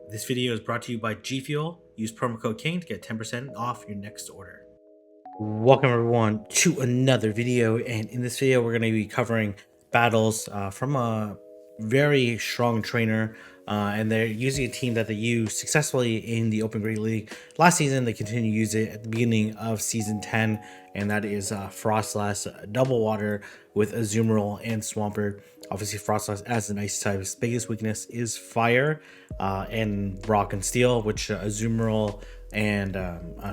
This video is brought to you by G Fuel. Use promo code KING to get 10% off your next order. Welcome everyone to another video, and in this video we're going to be covering battles from a very strong trainer, and they're using a team that they used successfully in the Open Great League last season. They continue to use it at the beginning of season 10, and that is Froslass double water with Azumarill and Swampert. Obviously Froslass as an ice type, its biggest weakness is fire and rock and steel, which Azumarill and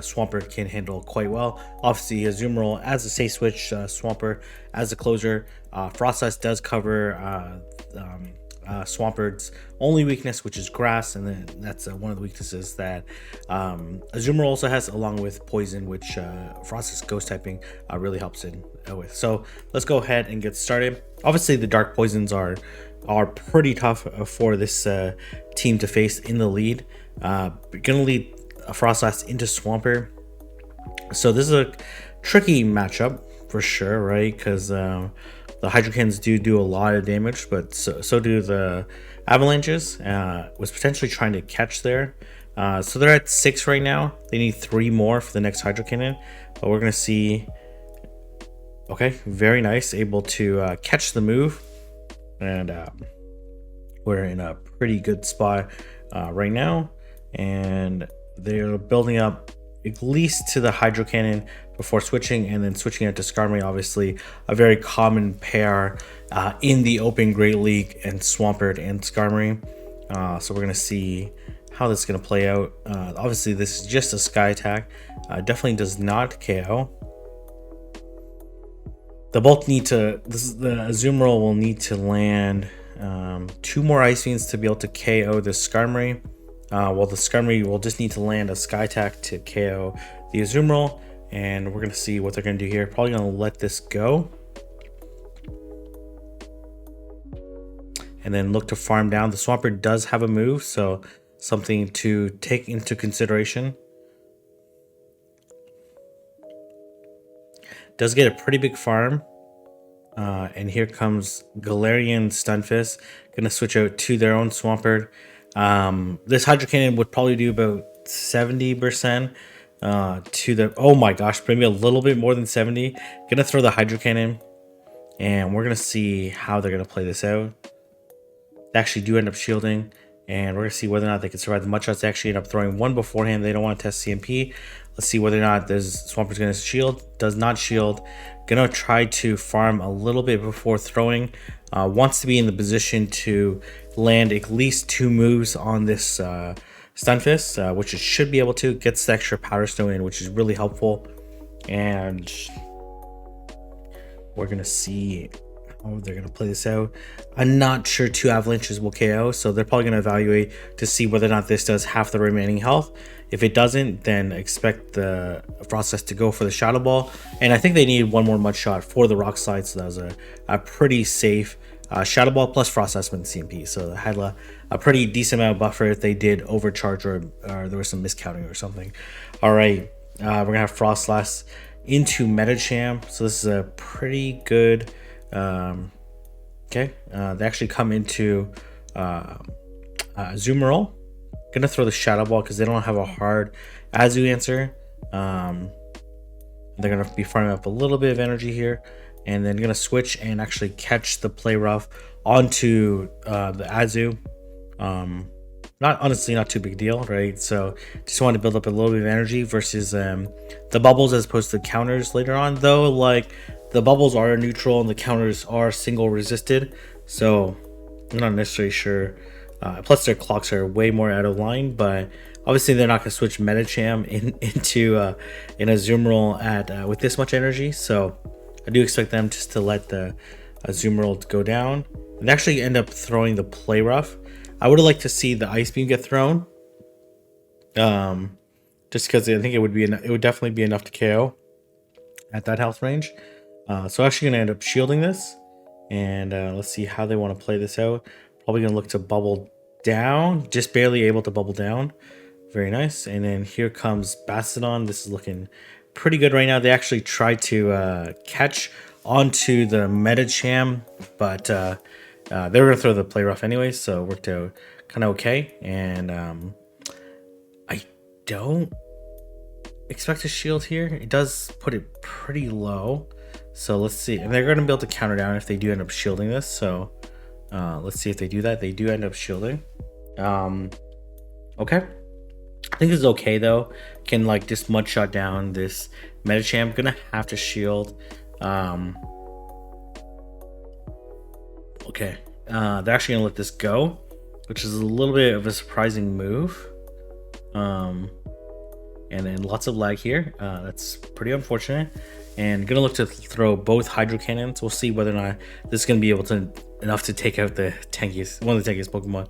Swampert can handle quite well. Obviously Azumarill as a safe switch, Swampert as a closer. Froslass does cover Swampert's only weakness, which is grass, and then that's one of the weaknesses that Azumarill also has, along with poison, which Froslass ghost typing really helps in with. So let's go ahead and get started. Obviously the dark poisons are pretty tough for this team to face in the lead. Gonna lead Froslass into Swampert, so this is a tricky matchup for sure, right? Because the Hydrocans do a lot of damage, but so do the Avalanches. Was potentially trying to catch there, so they're at 6 right now. They need 3 more for the next Hydro Cannon, but we're gonna see. Okay, very nice, able to catch the move, and we're in a pretty good spot right now, and they're building up at least to the Hydro Cannon before switching, and then switching it to Skarmory. Obviously a very common pair in the Open Great League, and Swampert and Skarmory. So we're gonna see how this is gonna play out. Obviously this is just a sky attack, definitely does not KO. The both need to, the Azumarill will need to land 2 more Ice Beams to be able to KO the Skarmory. Well, the Skarmory will just need to land a sky attack to KO the Azumarill, and we're gonna see what they're gonna do here. Probably gonna let this go, and then look to farm down. The Swampert does have a move, so something to take into consideration. Does get a pretty big farm, and here comes Galarian Stunfisk, gonna switch out to their own Swampert. This Hydro Cannon would probably do about 70% to the, oh my gosh, maybe a little bit more than 70. Gonna throw the Hydro Cannon, and we're gonna see how they're gonna play this out. They actually do end up shielding, and we're gonna see whether or not they can survive the mud shots. They actually end up throwing 1 beforehand. They don't want to test CMP. Let's see whether or not this Swampert's gonna shield. Does not shield. Gonna try to farm a little bit before throwing. Wants to be in the position to land at least 2 moves on this Stunfisk, which it should be able to. Gets the extra Powder Stone in, which is really helpful. And we're gonna see how they're gonna play this out. I'm not sure 2 Avalanches will KO, so they're probably gonna evaluate to see whether or not this does half the remaining health. If it doesn't, then expect the Froslass to go for the Shadow Ball, and I think they need 1 more Mud Shot for the Rock Slide, so that was a pretty safe Shadow Ball plus Froslass with CMP, so they had a pretty decent amount of buffer if they did overcharge, or there was some miscounting or something. All right, we're gonna have Froslass into Medicham, so this is a pretty good. Okay, they actually come into Azumarill. Gonna throw the Shadow Ball because they don't have a hard Azu answer. They're gonna be farming up a little bit of energy here, and then gonna switch and actually catch the Play Rough onto the Azu. Not too big a deal, right? So just want to build up a little bit of energy versus the bubbles as opposed to counters later on. Though, like, the bubbles are neutral and the counters are single resisted, so I'm not necessarily sure. Plus their clocks are way more out of line, but obviously they're not going to switch Medicham into an Azumarill at with this much energy, so I do expect them just to let the Azumarill go down and actually end up throwing the Play Rough. I would have liked to see the Ice Beam get thrown, just because I think it would definitely be enough to KO at that health range. So actually going to end up shielding this, and let's see how they want to play this out. Probably going to look to bubble down, just barely able to bubble down. Very nice. And then here comes Bastiodon. This is looking pretty good right now. They actually tried to catch onto the Medicham, but they were going to throw the Play Rough anyways, so it worked out kind of okay. And I don't expect a shield here. It does put it pretty low. So let's see. And they're going to be able to counter down if they do end up shielding this. So let's see if they do that. They do end up shielding. Okay. I think this is okay though. Can like just mud shot down this Medicham. Gonna have to shield. Okay. They're actually gonna let this go, which is a little bit of a surprising move. And then lots of lag here. That's pretty unfortunate. And gonna look to throw both hydro cannons. We'll see whether or not this is gonna be able to enough to take out the tankiest, one of the tankiest Pokemon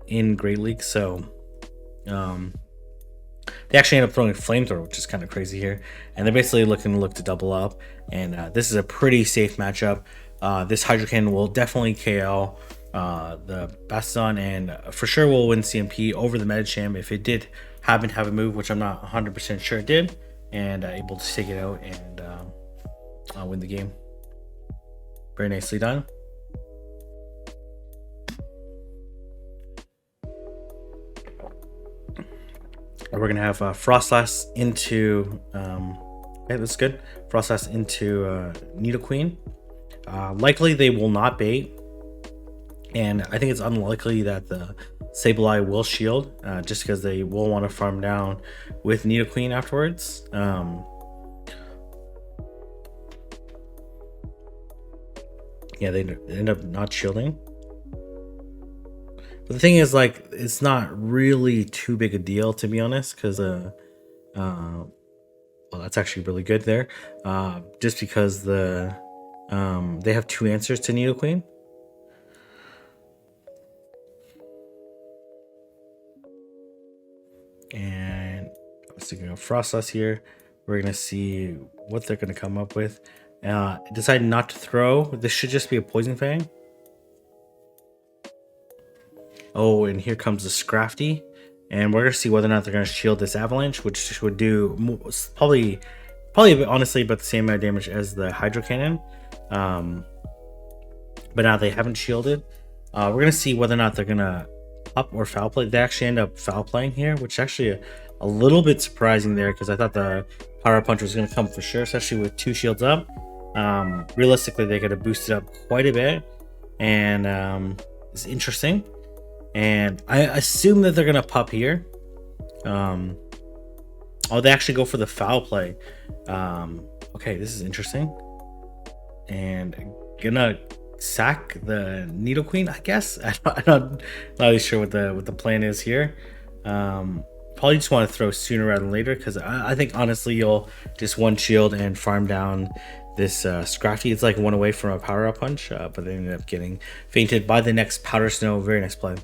in Great League. So they actually end up throwing a flamethrower, which is kind of crazy here. And they're basically looking to double up. And this is a pretty safe matchup. This hydro cannon will definitely KO the Bastion, and for sure will win CMP over the Medicham if it did happen to have a move, which I'm not 100% sure it did, and able to take it out and win the game. Very nicely done. We're gonna have Froslass into okay, that's good. Froslass into Nidoqueen. Likely they will not bait, and I think it's unlikely that the Sableye will shield, just because they will want to farm down with Nidoqueen afterwards. Yeah, they end up not shielding. But the thing is, like, it's not really too big a deal, to be honest, because well, that's actually really good there. Just because they have two answers to Nidoqueen. And let's go Froslass here. We're gonna see what they're gonna come up with. Decide not to throw. This should just be a Poison Fang. Oh, and here comes the Scrafty, and we're gonna see whether or not they're gonna shield this Avalanche, which would do probably honestly about the same amount of damage as the Hydro Cannon. But now they haven't shielded. We're gonna see whether or not they're gonna up or foul play. They actually end up foul playing here, which is actually a little bit surprising there, because I thought the Power Punch was gonna come for sure, especially with two shields up. Realistically, they could have boosted up quite a bit, and it's interesting. And I assume that they're gonna pup here. Oh, they actually go for the foul play. Okay, this is interesting. And gonna sack the Nidoqueen, I guess. I'm not really sure what the plan is here. Probably just want to throw sooner rather than later, because I think honestly you'll just one shield and farm down this Scrafty. It's like one away from a power up punch, but they ended up getting fainted by the next Powder Snow. Very nice play.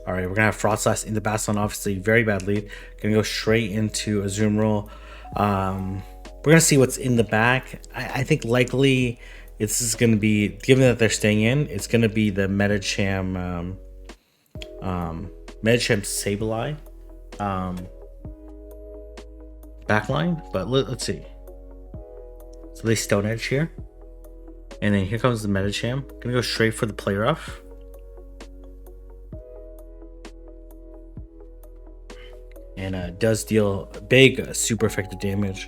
All right, we're gonna have Froslass in the Bastion, obviously very bad lead. Gonna go straight into Azumarill. We're gonna see what's in the back. I think likely this is gonna be, given that they're staying in, it's gonna be the Medicham Sableye backline. But let's see. So they Stone Edge here, and then here comes the Medicham. Gonna go straight for the Play Rough. And does deal big, super effective damage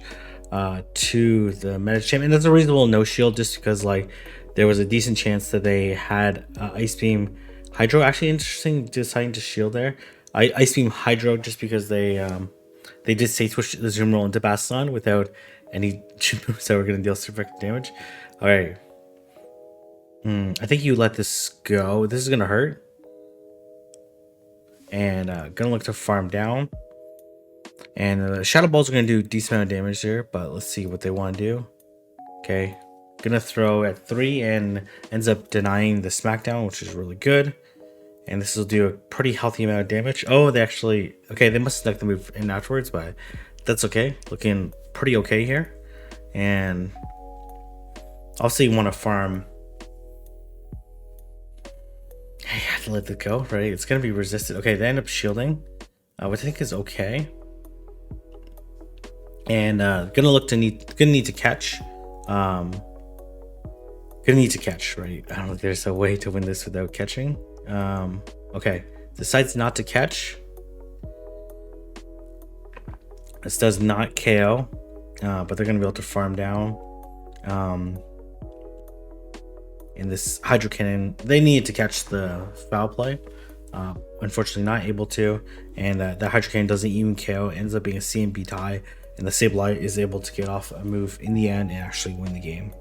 to the Medicham, and that's a reasonable no shield, just because like there was a decent chance that they had Ice Beam Hydro. Actually, interesting deciding to shield there. Ice Beam Hydro, just because they did State Switch the Azumarill into Bastion without any moves that were going to deal super effective damage. All right, I think you let this go. This is going to hurt, and gonna look to farm down. And Shadow Balls are going to do a decent amount of damage there, but let's see what they want to do. Okay, gonna throw at 3 and ends up denying the Smackdown, which is really good. And this will do a pretty healthy amount of damage. Oh, they actually, okay, they must have stuck the move in afterwards, but that's okay. Looking pretty okay here. And also you want to farm. You have to let it go, right? It's going to be resisted. Okay, they end up shielding, which I think is okay. And gonna need to catch. Gonna need to catch, right? I don't know if there's a way to win this without catching. Okay, decides not to catch. This does not KO, but they're gonna be able to farm down. In this Hydro Cannon, they needed to catch the foul play. Unfortunately, not able to, and the Hydro Cannon doesn't even KO. It ends up being a CMB tie, and the Sableye is able to get off a move in the end and actually win the game.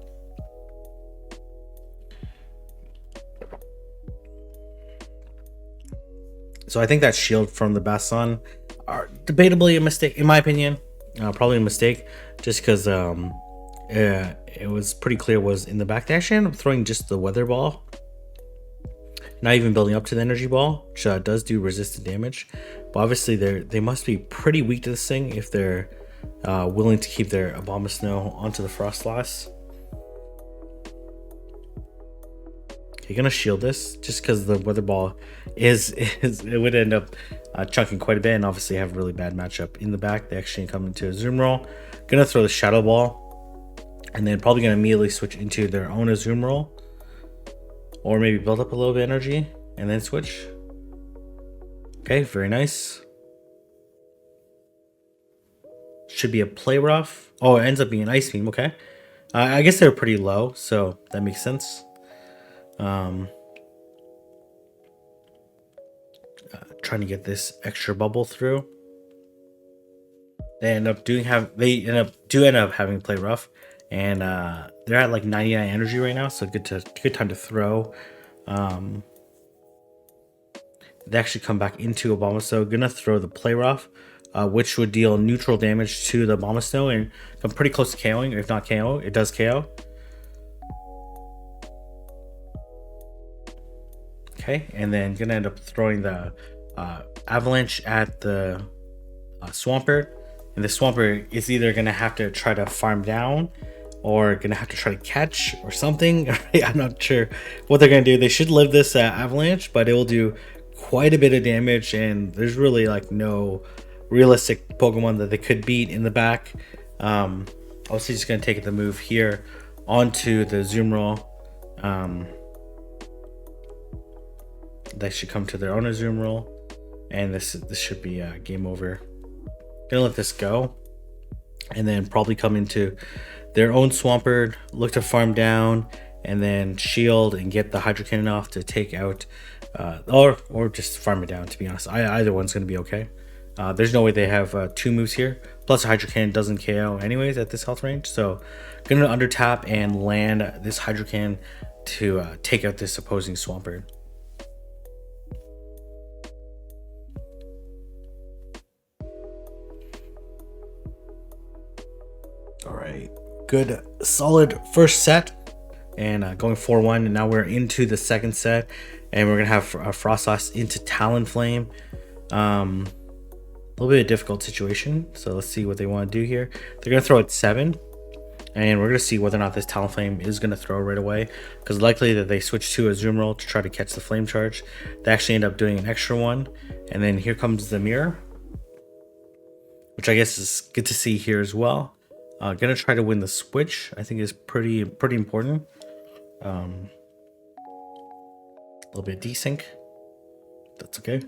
So I think that shield from the Basson are debatably a mistake, in my opinion. Probably a mistake, just because it was pretty clear was in the back. They actually ended up throwing just the Weather Ball, not even building up to the Energy Ball, which does do resistant damage. But obviously they must be pretty weak to this thing if they're willing to keep their Abomasnow onto the Froslass. You're gonna shield this just because the Weather Ball is it would end up chunking quite a bit, and obviously have a really bad matchup in the back. They actually come into a Zoom Roll. Gonna throw the Shadow Ball, and then probably gonna immediately switch into their own Zoom Roll, or maybe build up a little bit of energy and then switch. Okay, very nice. Should be a Play Rough. Oh, it ends up being an Ice Beam. Okay, I guess they're pretty low, so that makes sense. Trying to get this extra bubble through. They end up having Play Rough, and they're at like 99 energy right now, so good time to throw. They actually come back into Abomasnow. Gonna throw the Play Rough, which would deal neutral damage to the Abomasnow and come pretty close to KOing. If not KO, it does KO. Okay, and then gonna end up throwing the Avalanche at the Swampert, and the Swampert is either gonna have to try to farm down or gonna have to try to catch or something. I'm not sure what they're gonna do. They should live this Avalanche, but it will do quite a bit of damage, and there's really like no realistic Pokemon that they could beat in the back. Obviously just gonna take the move here onto the Zoom Roll. They should come to their own Zoom Roll, and this should be game over. Gonna let this go, and then probably come into their own Swampert, look to farm down, and then shield and get the Hydro Cannon off to take out, or just farm it down. To be honest, either one's gonna be okay. There's no way they have two moves here. Plus, Hydro Cannon doesn't KO anyways at this health range, so gonna under tap and land this Hydro Cannon to take out this opposing Swampert. All right, good solid first set, and going 4-1, and now we're into the second set, and we're gonna have a Froslass into Talonflame. A little bit of a difficult situation, so let's see what they want to do here. They're gonna throw at 7, and we're gonna see whether or not this Talonflame is gonna throw right away, because likely that they switch to a Zoom Roll to try to catch the Flame Charge. They actually end up doing an extra one, and then here comes the Mirror, which I guess is good to see here as well. Gonna try to win the switch. I think is pretty important. A little bit of desync. That's okay.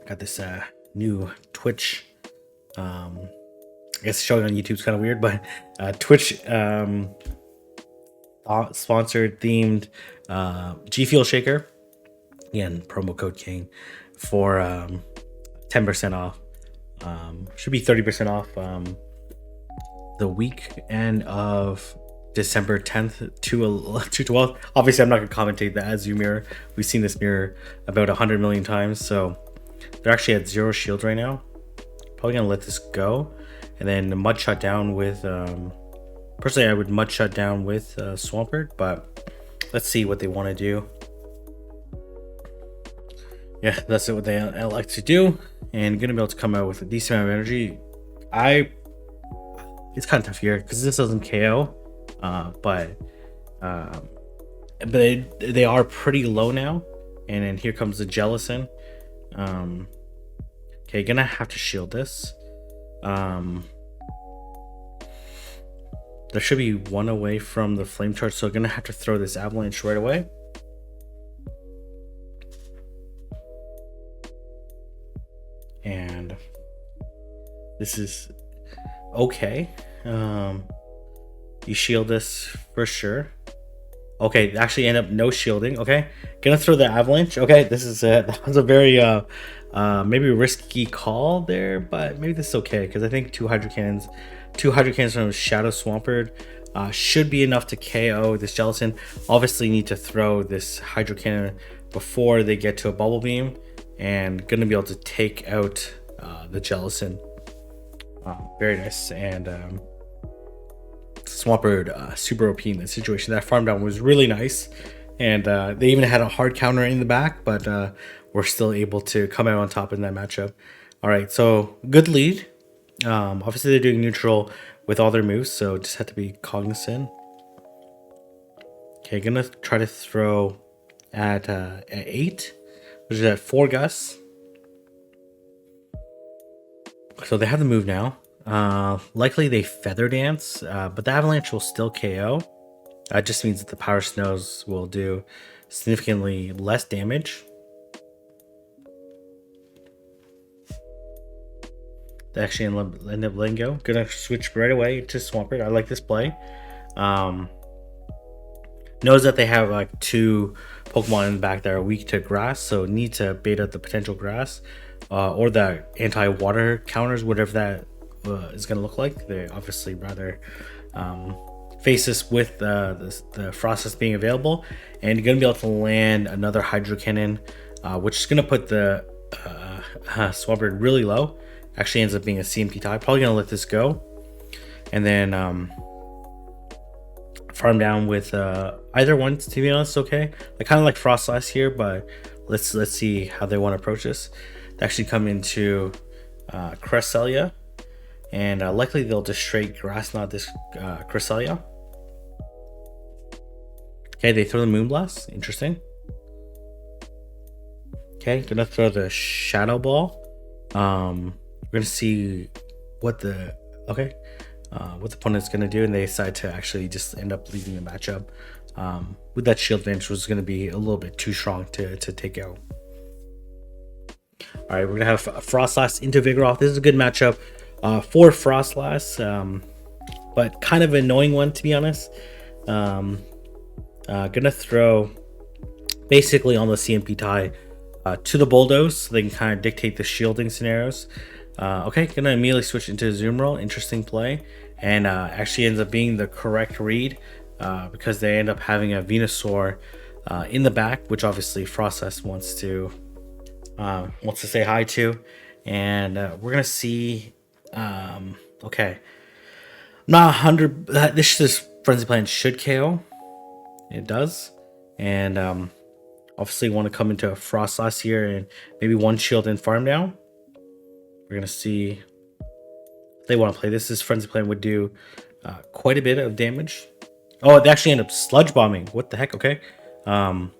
Got this new Twitch. I guess showing on YouTube is kind of weird, but Twitch sponsored themed G Fuel shaker. Again, promo code King for 10% off. Should be 30% off the weekend of December 10th to 12th. Obviously, I'm not going to commentate the Azu mirror. We've seen this mirror about 100 million times, so they're actually at 0 shield right now. Probably going to let this go, and then Mud Shut Down with personally I would Mud Shut Down with Swampert, but let's see what they want to do. Yeah, that's what they like to do, and gonna be able to come out with a decent amount of energy. It's kind of tough here because this doesn't KO, but they are pretty low now. And then here comes the Jellicent. Okay, gonna have to shield this. There should be one away from the flame charge, so I'm gonna have to throw this avalanche right away. And this is okay. You shield this for sure. Okay, actually end up no shielding. Okay, gonna throw the avalanche. Okay, this is that was a very maybe risky call there, but maybe this is okay because I think two hydro cannons from Shadow Swampert should be enough to KO this gelatin. Obviously need to throw this hydro cannon before they get to a bubble beam, and gonna be able to take out the gelatin. Very nice. And Swampert super OP in this situation. That farm down was really nice, and they even had a hard counter in the back, but we're still able to come out on top in that matchup. All right, so good lead. Obviously they're doing neutral with all their moves, so just have to be cognizant. Okay, gonna try to throw at 8, which is at 4 Gus. So they have the move now. Likely they Feather Dance, but the Avalanche will still KO. That just means that the Power Snows will do significantly less damage. They actually end up letting go. Gonna switch right away to Swampert. I like this play. Knows that they have like 2 Pokemon in the back that are weak to grass, so need to bait out the potential grass or the anti-water counters, whatever that is going to look like. They obviously rather face this with the Froslass being available, and you're going to be able to land another Hydro Cannon, which is going to put the Swampert really low. Actually ends up being a CMP tie. Probably going to let this go, and then farm down with either one, to be honest. Okay, I kind of like Froslass here, but let's see how they want to approach this. They actually come into Cresselia, and likely they'll just straight grass knot this Cresselia. Okay, they throw the Moonblast. Interesting. Okay, gonna throw the Shadow Ball. We're gonna see what the what the opponent's gonna do, and they decide to actually just end up leaving the matchup with that shield bench, was gonna be a little bit too strong to take out. All right, we're gonna have Froslass into Vigoroth. This is a good matchup for Froslass, but kind of an annoying one, to be honest. Gonna throw basically on the CMP tie to the Bulldoze, so they can kind of dictate the shielding scenarios. Okay, gonna immediately switch into Azumarill. Interesting play, and actually ends up being the correct read because they end up having a Venusaur in the back, which obviously Froslass wants to say hi to, and we're gonna see. Okay, not 100. This Frenzy Plant should KO. It does, and obviously want to come into a Froslass here and maybe one shield and farm down. We're gonna see if they want to play this. This Frenzy Plant would do quite a bit of damage. Oh, they actually end up sludge bombing. What the heck? Okay, that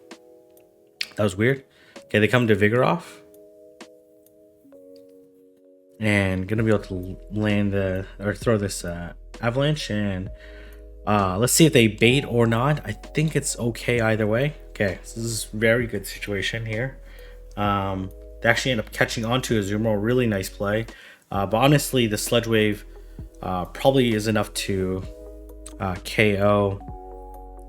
was weird. Okay, they come to Vigoroth, and gonna be able to land or throw this Avalanche, and let's see if they bait or not. I think it's okay either way. Okay, so this is a very good situation here. They actually end up catching onto Azumarill. Really nice play, but honestly the Sludge Wave probably is enough to KO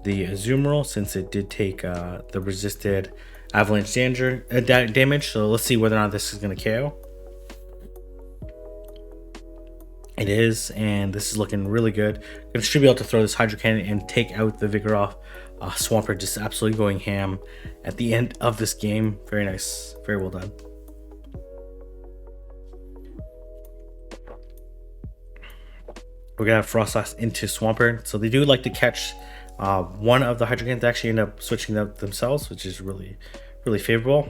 the Azumarill, since it did take the resisted Avalanche damage. So let's see whether or not this is going to KO. It is, and this is looking really good. Gonna should be able to throw this Hydro Cannon and take out the Vigoroth. Swampert just absolutely going ham at the end of this game. Very nice, very well done. We're gonna have Froslass into Swampert, so they do like to catch one of the Hydro Cannons. They actually end up switching them themselves, which is really favorable.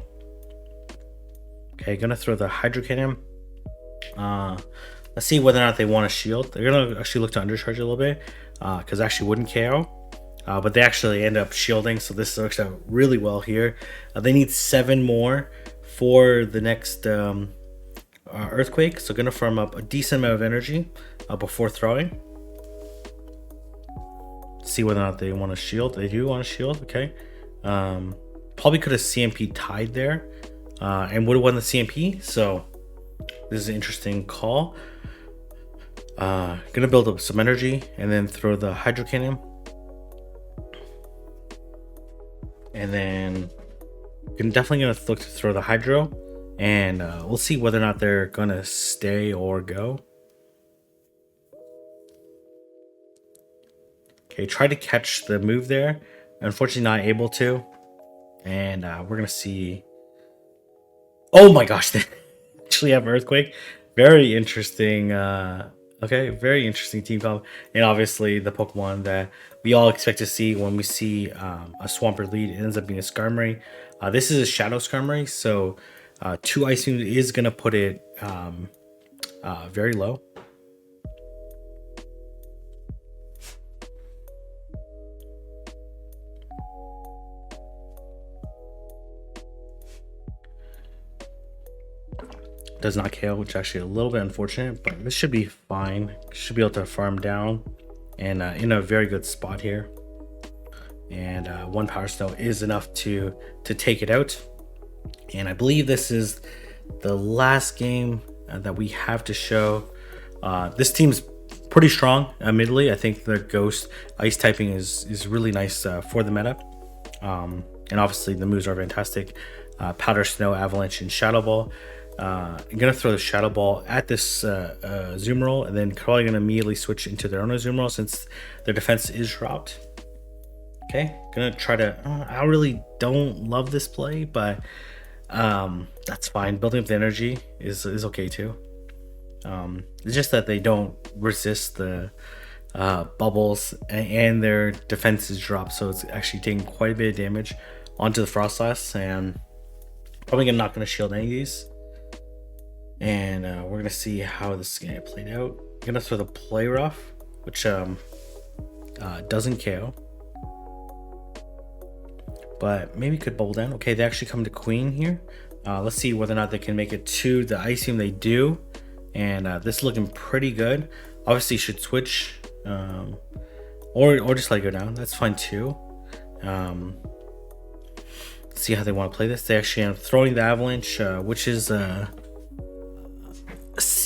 Okay, gonna throw the Hydro Cannon. Let's see whether or not they want to shield. They're gonna actually look to undercharge a little bit because actually wouldn't KO. But they actually end up shielding, so this works out really well here. They need 7 more for the next Earthquake, so gonna farm up a decent amount of energy before throwing. see whether or not they want to shield. They do want to shield. Okay. Probably could have CMP tied there and would have won the CMP. So this is an interesting call. Gonna build up some energy and then throw the Hydro Cannon. And then definitely gonna look to throw the Hydro. And we'll see whether or not they're gonna stay or go. Okay, try to catch the move there. Unfortunately not able to. And we're gonna see. Oh my gosh, they actually have Earthquake. Very interesting. Okay, very interesting team comp. And obviously the Pokemon that we all expect to see when we see a Swampert lead, it ends up being a Skarmory. This is a Shadow Skarmory, so 2 Ice Beam is gonna put it very low. Does not KO, which is actually a little bit unfortunate, but this should be fine. Should be able to farm down and in a very good spot here. And 1 Power Snow is enough to take it out. And I believe this is the last game that we have to show. This team's pretty strong, admittedly. I think the Ghost Ice typing is really nice for the meta. And obviously the moves are fantastic. Powder Snow, Avalanche, and Shadow Ball. I'm gonna throw the Shadow Ball at this Zoom Roll, and then probably gonna immediately switch into their own Zoom Roll since their defense is dropped. Okay, gonna try to. I really don't love this play, but that's fine. Building up the energy is okay too. It's just that they don't resist the bubbles, and their defense is dropped, so it's actually taking quite a bit of damage onto the Froslass, and probably not gonna shield any of these. And we're gonna see how this is gonna get played out. I'm gonna throw the Play Rough, which doesn't KO, but maybe could bubble down. Okay, they actually come to Queen here. Let's see whether or not they can make it to the Ice Beam. They do, and this is looking pretty good. Obviously, should switch or just let it go down. That's fine too. See how they want to play this. They actually end up throwing the Avalanche, which is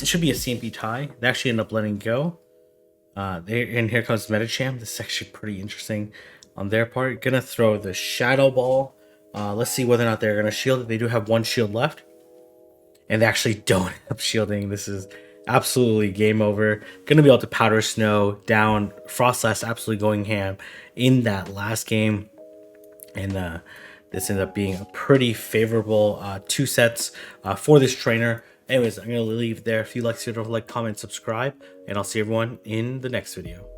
it should be a CMP tie. They actually end up letting go. And here comes Medicham. This is actually pretty interesting on their part. Gonna throw the Shadow Ball. Let's see whether or not they're gonna shield it. They do have 1 shield left, and they actually don't have shielding. This is absolutely game over. Gonna be able to Powder Snow down. Froslass absolutely going ham in that last game, and this ended up being a pretty favorable 2 sets for this trainer. Anyways, I'm going to leave there. If you like, comment, subscribe, and I'll see everyone in the next video.